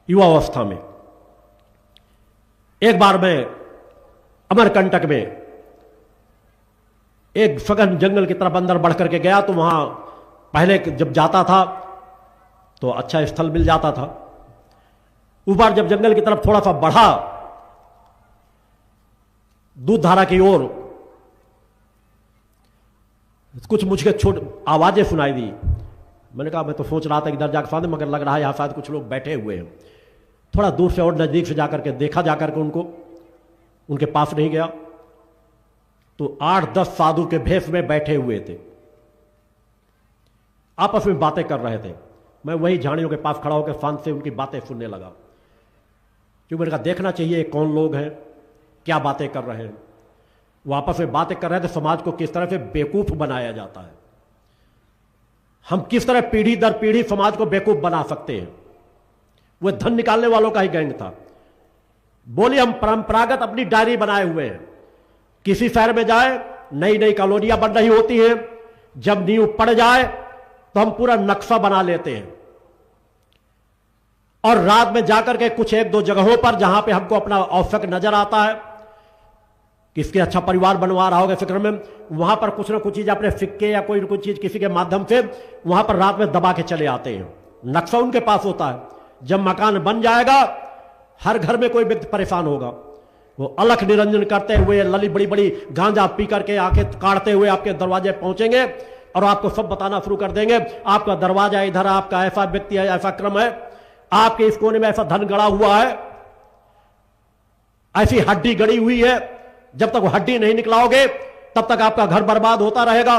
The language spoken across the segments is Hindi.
युवावस्था में एक बार मैं अमरकंटक में एक सघन जंगल की तरफ अंदर बढ़ करके गया, तो वहां पहले जब जाता था तो अच्छा स्थल मिल जाता था। ऊपर जब जंगल की तरफ थोड़ा सा बढ़ा, दूध धारा की ओर, कुछ मुझे छोट आवाजें सुनाई दी। मैंने कहा, मैं तो सोच रहा था इधर जाकर सामने, मगर लग रहा है यहां शायद कुछ लोग बैठे हुए हैं। थोड़ा दूर से और नजदीक से जाकर के देखा, जाकर के उनको, उनके पास नहीं गया तो 8-10 साधु के भेष में बैठे हुए थे, आपस में बातें कर रहे थे। मैं वही झाड़ियों के पास खड़ा होकर शांत से उनकी बातें सुनने लगा, क्योंकि मैंने कहा देखना चाहिए कौन लोग हैं, क्या बातें कर रहे हैं। वो आपस में बातें कर रहे थे, समाज को किस तरह से बेवकूफ बनाया जाता है, हम किस तरह पीढ़ी दर पीढ़ी समाज को बेवकूफ बना सकते हैं। वह धन निकालने वालों का ही गैंग था। बोले, हम परंपरागत अपनी डायरी बनाए हुए हैं, किसी शहर में जाए नई नई कॉलोनियां बन रही होती हैं, जब नींव पड़ जाए तो हम पूरा नक्शा बना लेते हैं, और रात में जाकर के कुछ 1-2 जगहों पर जहां पे हमको अपना औसक नजर आता है, किसके अच्छा परिवार बनवा रहा होगा फिक्र में, वहां पर कुछ ना कुछ चीज अपने सिक्के या कोई ना कोई चीज किसी के माध्यम से वहां पर रात में दबा के चले आते हैं। नक्शा उनके पास होता है। जब मकान बन जाएगा, हर घर में कोई व्यक्ति परेशान होगा, वो अलख निरंजन करते हुए लली बड़ी बड़ी गांजा पी करके आंखें काटते हुए आपके दरवाजे पहुंचेंगे और आपको सब बताना शुरू कर देंगे, आपका दरवाजा इधर, आपका ऐसा व्यक्ति है, ऐसा क्रम है, आपके इस कोने में ऐसा धन गड़ा हुआ है, ऐसी हड्डी गड़ी हुई है, जब तक वो हड्डी नहीं निकलाओगे तब तक आपका घर बर्बाद होता रहेगा,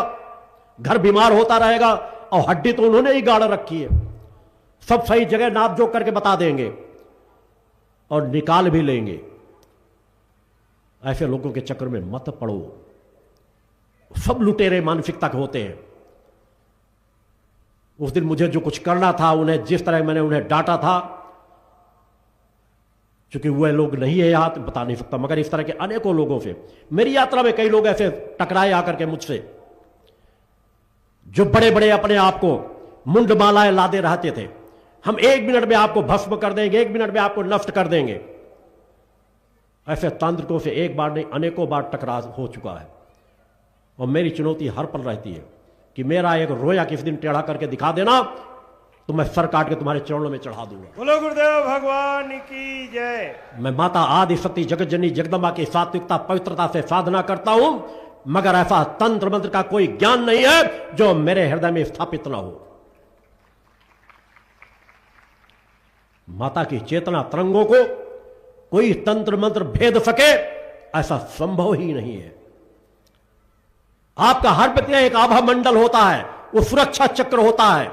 घर बीमार होता रहेगा। और हड्डी तो उन्होंने ही गाड़ रखी है, सब सही जगह नाप जोक करके बता देंगे और निकाल भी लेंगे। ऐसे लोगों के चक्कर में मत पड़ो, सब लुटेरे मानसिकता के होते हैं। उस दिन मुझे जो कुछ करना था, उन्हें जिस तरह मैंने उन्हें डांटा था, क्योंकि वह लोग नहीं है यहां तो बता नहीं सकता, मगर इस तरह के अनेकों लोगों से मेरी यात्रा में कई लोग ऐसे टकराए आकर के मुझसे, जो बड़े बड़े अपने आप को मुंड मालाएं लादे रहते थे, हम 1 मिनट में आपको भस्म कर देंगे, 1 मिनट में आपको नष्ट कर देंगे। ऐसे तांत्रिकों से एक बार नहीं अनेकों बार टकराव हो चुका है। और मेरी चुनौती हर पल रहती है कि मेरा एक रोया किस दिन टेढ़ा करके दिखा देना, तो मैं सर काट के तुम्हारे चरणों में चढ़ा दूंगा। बोलो गुरुदेव भगवान की जय। मैं माता आदि शक्ति जगत जननी जगदम्बा की सात्विकता पवित्रता से साधना करता हूं, मगर ऐसा तंत्र मंत्र का कोई ज्ञान नहीं है जो मेरे हृदय में स्थापित ना हो। माता की चेतना तरंगों को कोई तंत्र मंत्र भेद सके, ऐसा संभव ही नहीं है। आपका हर व्यक्ति एक आभा मंडल होता है, वो सुरक्षा चक्र होता है।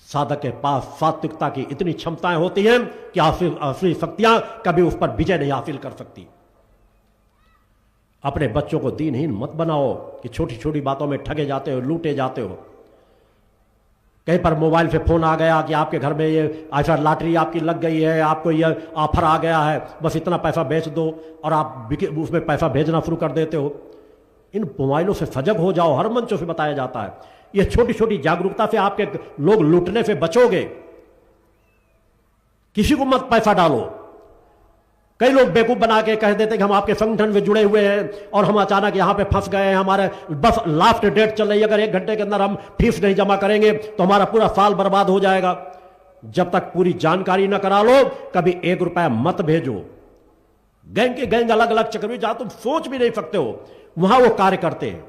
साधक के पास सात्विकता की इतनी क्षमताएं होती हैं कि असली शक्तियां कभी उस पर विजय नहीं हासिल कर सकती। अपने बच्चों को दीनहीन मत बनाओ कि छोटी छोटी बातों में ठगे जाते हो, लूटे जाते हो। कहीं पर मोबाइल से फोन आ गया कि आपके घर में ये ऐसा लॉटरी आपकी लग गई है, आपको ये ऑफर आ गया है, बस इतना पैसा बेच दो, और आप उसमें पैसा भेजना शुरू कर देते हो। इन मोबाइलों से सजग हो जाओ, हर मंचों से बताया जाता है। ये छोटी छोटी जागरूकता से आपके लोग लूटने से बचोगे। किसी को मत पैसा डालो। कई लोग बेवकूफ बना के कह देते कि हम आपके संगठन में जुड़े हुए हैं और हम अचानक यहां पे फंस गए हैं, हमारे बस लास्ट डेट चल रही है, अगर 1 घंटे के अंदर हम फीस नहीं जमा करेंगे तो हमारा पूरा साल बर्बाद हो जाएगा। जब तक पूरी जानकारी ना करा लो, कभी 1 रुपया मत भेजो। गैंग के गैंग अलग अलग चक्कर में जहां तुम सोच भी नहीं सकते हो, वहां वो कार्य करते हैं।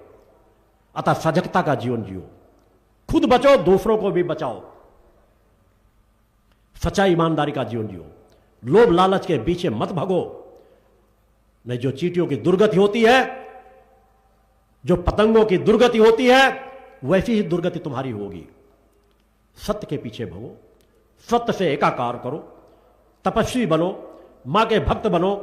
अतः सजगता का जीवन जियो, खुद बचो, दूसरों को भी बचाओ। सच्चाई ईमानदारी का जीवन जियो, लोभ लालच के पीछे मत भगो। नहीं, जो चींटियों की दुर्गति होती है, जो पतंगों की दुर्गति होती है, वैसी ही दुर्गति तुम्हारी होगी। सत्य के पीछे भगो, सत्य से एकाकार करो, तपस्वी बनो, मां के भक्त बनो।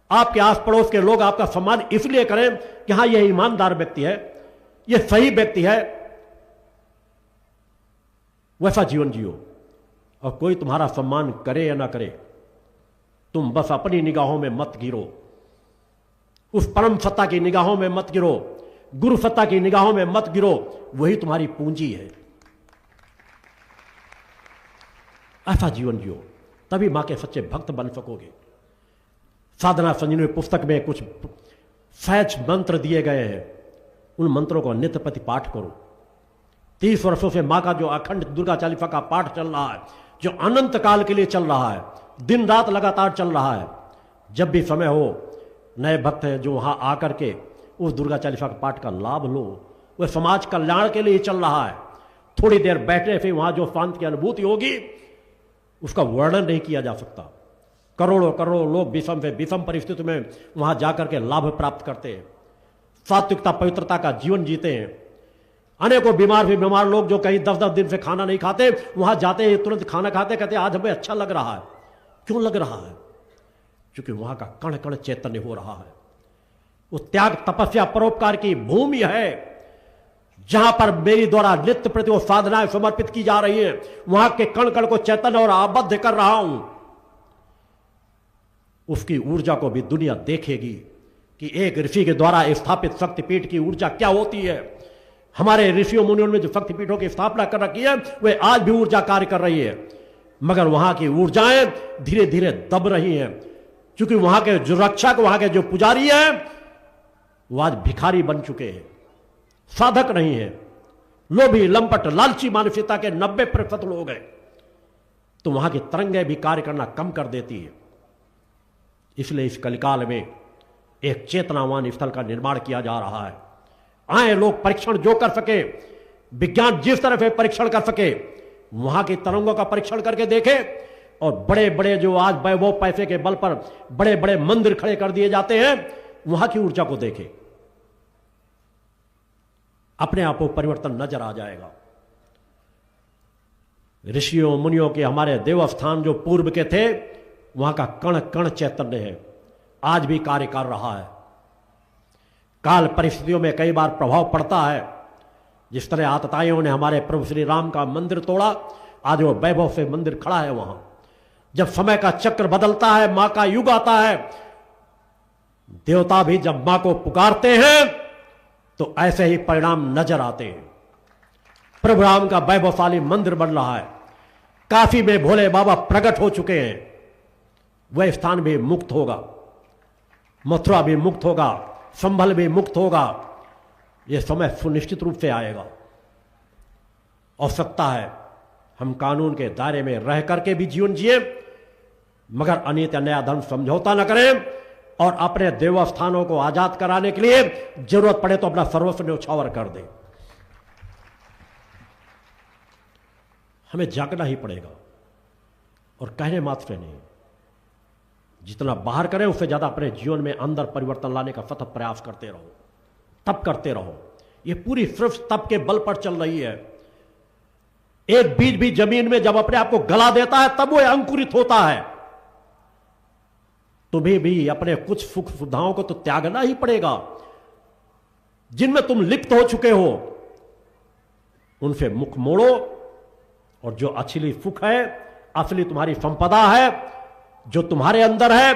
आपके आस पड़ोस के लोग आपका सम्मान इसलिए करें कि हां यह ईमानदार व्यक्ति है, यह सही व्यक्ति है। वैसा जीवन जियो, और कोई तुम्हारा सम्मान करे या ना करे, तुम बस अपनी निगाहों में मत गिरो, उस परम सत्ता की निगाहों में मत गिरो, गुरु सत्ता की निगाहों में मत गिरो। वही तुम्हारी पूंजी है। ऐसा जीवन जियो, तभी मां के सच्चे भक्त बन सकोगे। साधना संजीवनी पुस्तक में कुछ सहज मंत्र दिए गए हैं, उन मंत्रों को नित्य प्रति पाठ करो। 30 वर्षों से मां का जो अखंड दुर्गा चालीसा का पाठ चल रहा है, जो अनंत काल के लिए चल रहा है, दिन रात लगातार चल रहा है, जब भी समय हो नए भक्त हैं जो वहां आकर के उस दुर्गा चालीसा का पाठ का लाभ लो। वह समाज कल्याण के लिए चल रहा है। थोड़ी देर बैठने से वहां जो शांति की अनुभूति होगी उसका वर्णन नहीं किया जा सकता। करोड़ों करोड़ों लोग विषम से विषम परिस्थिति में वहां जाकर के लाभ प्राप्त करते हैं, सात्विकता पवित्रता का जीवन जीते हैं। अनेकों बीमार लोग जो कहीं 10-10 दिन से खाना नहीं खाते, वहां जाते हैं तुरंत खाना खाते, कहते आज हमें अच्छा लग रहा है। क्यों लग रहा है? क्योंकि वहां का कण कण चैतन्य हो रहा है। वो त्याग तपस्या परोपकार की भूमि है, जहां पर मेरी द्वारा नित्य प्रति वो साधनाएं समर्पित की जा रही है। वहां के कण कण को चैतन्य और आबद्ध कर रहा हूं। उसकी ऊर्जा को भी दुनिया देखेगी कि एक ऋषि के द्वारा स्थापित शक्तिपीठ की ऊर्जा क्या होती है। हमारे ऋषियों मुनियों ने जो शक्तिपीठों की स्थापना कर रखी है, वे आज भी ऊर्जा कार्य कर रही है, मगर वहां की ऊर्जाएं धीरे धीरे दब रही हैं, क्योंकि वहां के जो रक्षक, वहां के जो पुजारी हैं, वो आज भिखारी बन चुके हैं, साधक नहीं है, लोभी लंपट लालची मानसिकता के 90% लोग हैं। तो वहां की तरंगें भी कार्य करना कम कर देती है। इसलिए इस कलिकाल में एक चेतनावान स्थल का निर्माण किया जा रहा है। आए लोग परीक्षण जो कर सके, विज्ञान जिस तरह से परीक्षण कर सके, वहां की तरंगों का परीक्षण करके देखे, और बड़े बड़े जो आज वैभव पैसे के बल पर बड़े बड़े मंदिर खड़े कर दिए जाते हैं, वहां की ऊर्जा को देखे, अपने आप को परिवर्तन नजर आ जाएगा। ऋषियों मुनियों के हमारे देवस्थान जो पूर्व के थे, वहां का कण कण चैतन्य है, आज भी कार्य कर रहा है। काल परिस्थितियों में कई बार प्रभाव पड़ता है। जिस तरह आतताइयों ने हमारे प्रभु श्री राम का मंदिर तोड़ा, आज वो वैभव से मंदिर खड़ा है वहां। जब समय का चक्र बदलता है, मां का युग आता है, देवता भी जब मां को पुकारते हैं तो ऐसे ही परिणाम नजर आते हैं। प्रभु राम का वैभवशाली मंदिर बन रहा है, काशी में भोले बाबा प्रकट हो चुके हैं। वह स्थान भी मुक्त होगा, मथुरा भी मुक्त होगा, संभल भी मुक्त होगा। यह समय सुनिश्चित रूप से आएगा। आवश्यकता है हम कानून के दायरे में रह करके भी जीवन जिए, मगर अनित अन्याय धर्म समझौता न करें, और अपने देवस्थानों को आजाद कराने के लिए जरूरत पड़े तो अपना सर्वस्व न्यौछावर कर दें। हमें जागना ही पड़ेगा, और कहने मात्र से नहीं। जितना बाहर करें उससे ज्यादा अपने जीवन में अंदर परिवर्तन लाने का सतत प्रयास करते रहो, तप करते रहो। यह पूरी सिर्फ तप के बल पर चल रही है। एक बीज भी जमीन में जब अपने आप को गला देता है, तब वो अंकुरित होता है। तुम्हें भी अपने कुछ सुख सुविधाओं को तो त्यागना ही पड़ेगा, जिनमें तुम लिप्त हो चुके हो। उनसे मुख मोड़ो, और जो असली सुख है, असली तुम्हारी संपदा है, जो तुम्हारे अंदर है,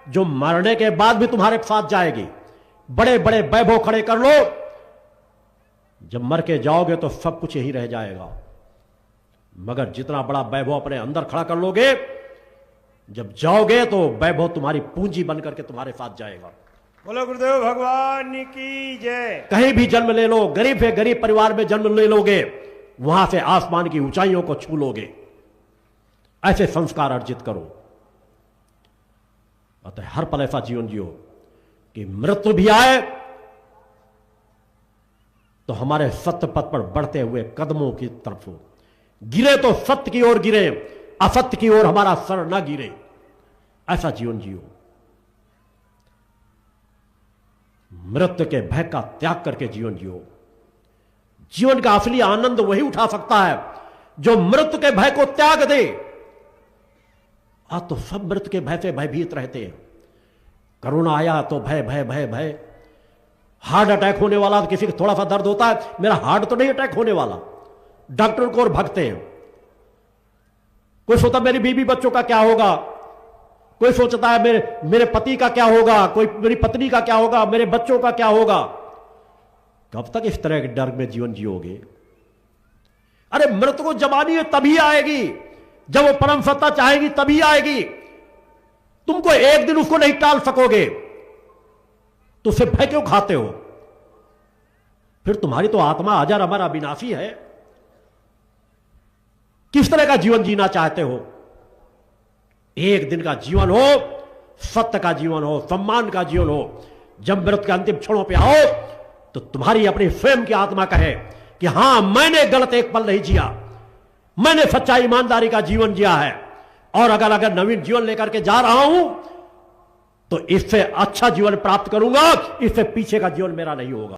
जो मरने के बाद भी तुम्हारे साथ जाएगी, बड़े बड़े वैभव खड़े कर लो। जब मर के जाओगे तो सब कुछ यही रह जाएगा, मगर जितना बड़ा वैभव अपने अंदर खड़ा कर लोगे, जब जाओगे तो वैभव तुम्हारी पूंजी बन करके तुम्हारे साथ जाएगा। बोलो गुरुदेव भगवान की जय। कहीं भी जन्म ले लो, गरीब से गरीब परिवार में जन्म ले लोगे, वहां से आसमान की ऊंचाइयों को छू लोगे। ऐसे संस्कार अर्जित करो। अतः हर पल ऐसा जीवन जियो कि मृत्यु भी आए तो हमारे सत्य पथ पर बढ़ते हुए कदमों की तरफ हो। गिरे तो सत्य की ओर गिरे, असत्य की ओर हमारा सर न गिरे। ऐसा जीवन जियो। मृत्यु के भय का त्याग करके जीवन जियो। जीवन का असली आनंद वही उठा सकता है जो मृत्यु के भय को त्याग दे। आज तो सब मृत्यु के भय से भयभीत रहते हैं। कोरोना आया तो भय भय भय भय। हार्ट अटैक होने वाला तो किसी को थोड़ा सा दर्द होता है, मेरा हार्ट तो नहीं अटैक होने वाला, डॉक्टर को और भगते हैं। कोई सोचता मेरी बीवी बच्चों का क्या होगा, कोई सोचता है मेरे पति का क्या होगा, कोई मेरी पत्नी का क्या होगा, मेरे बच्चों का क्या होगा। कब तक इस तरह के डर में जीवन जियोगे? अरे मृत्यु को जमानी है तभी आएगी जब वो परम सत्ता चाहेगी तभी आएगी। तुम कोई एक दिन उसको नहीं टाल सकोगे, तो उसे भय क्यों खाते हो? फिर तुम्हारी तो आत्मा अजर अमर अविनाशी है। किस तरह का जीवन जीना चाहते हो? एक दिन का जीवन हो, सत्य का जीवन हो, सम्मान का जीवन हो। जब मृत्यु के अंतिम क्षणों पे आओ तो तुम्हारी अपनी स्वयं की आत्मा कहे कि हां, मैंने गलत एक पल नहीं जिया, मैंने सच्चाई ईमानदारी का जीवन जिया है, और अगर नवीन जीवन लेकर के जा रहा हूं तो इससे अच्छा जीवन प्राप्त करूंगा, इससे पीछे का जीवन मेरा नहीं होगा।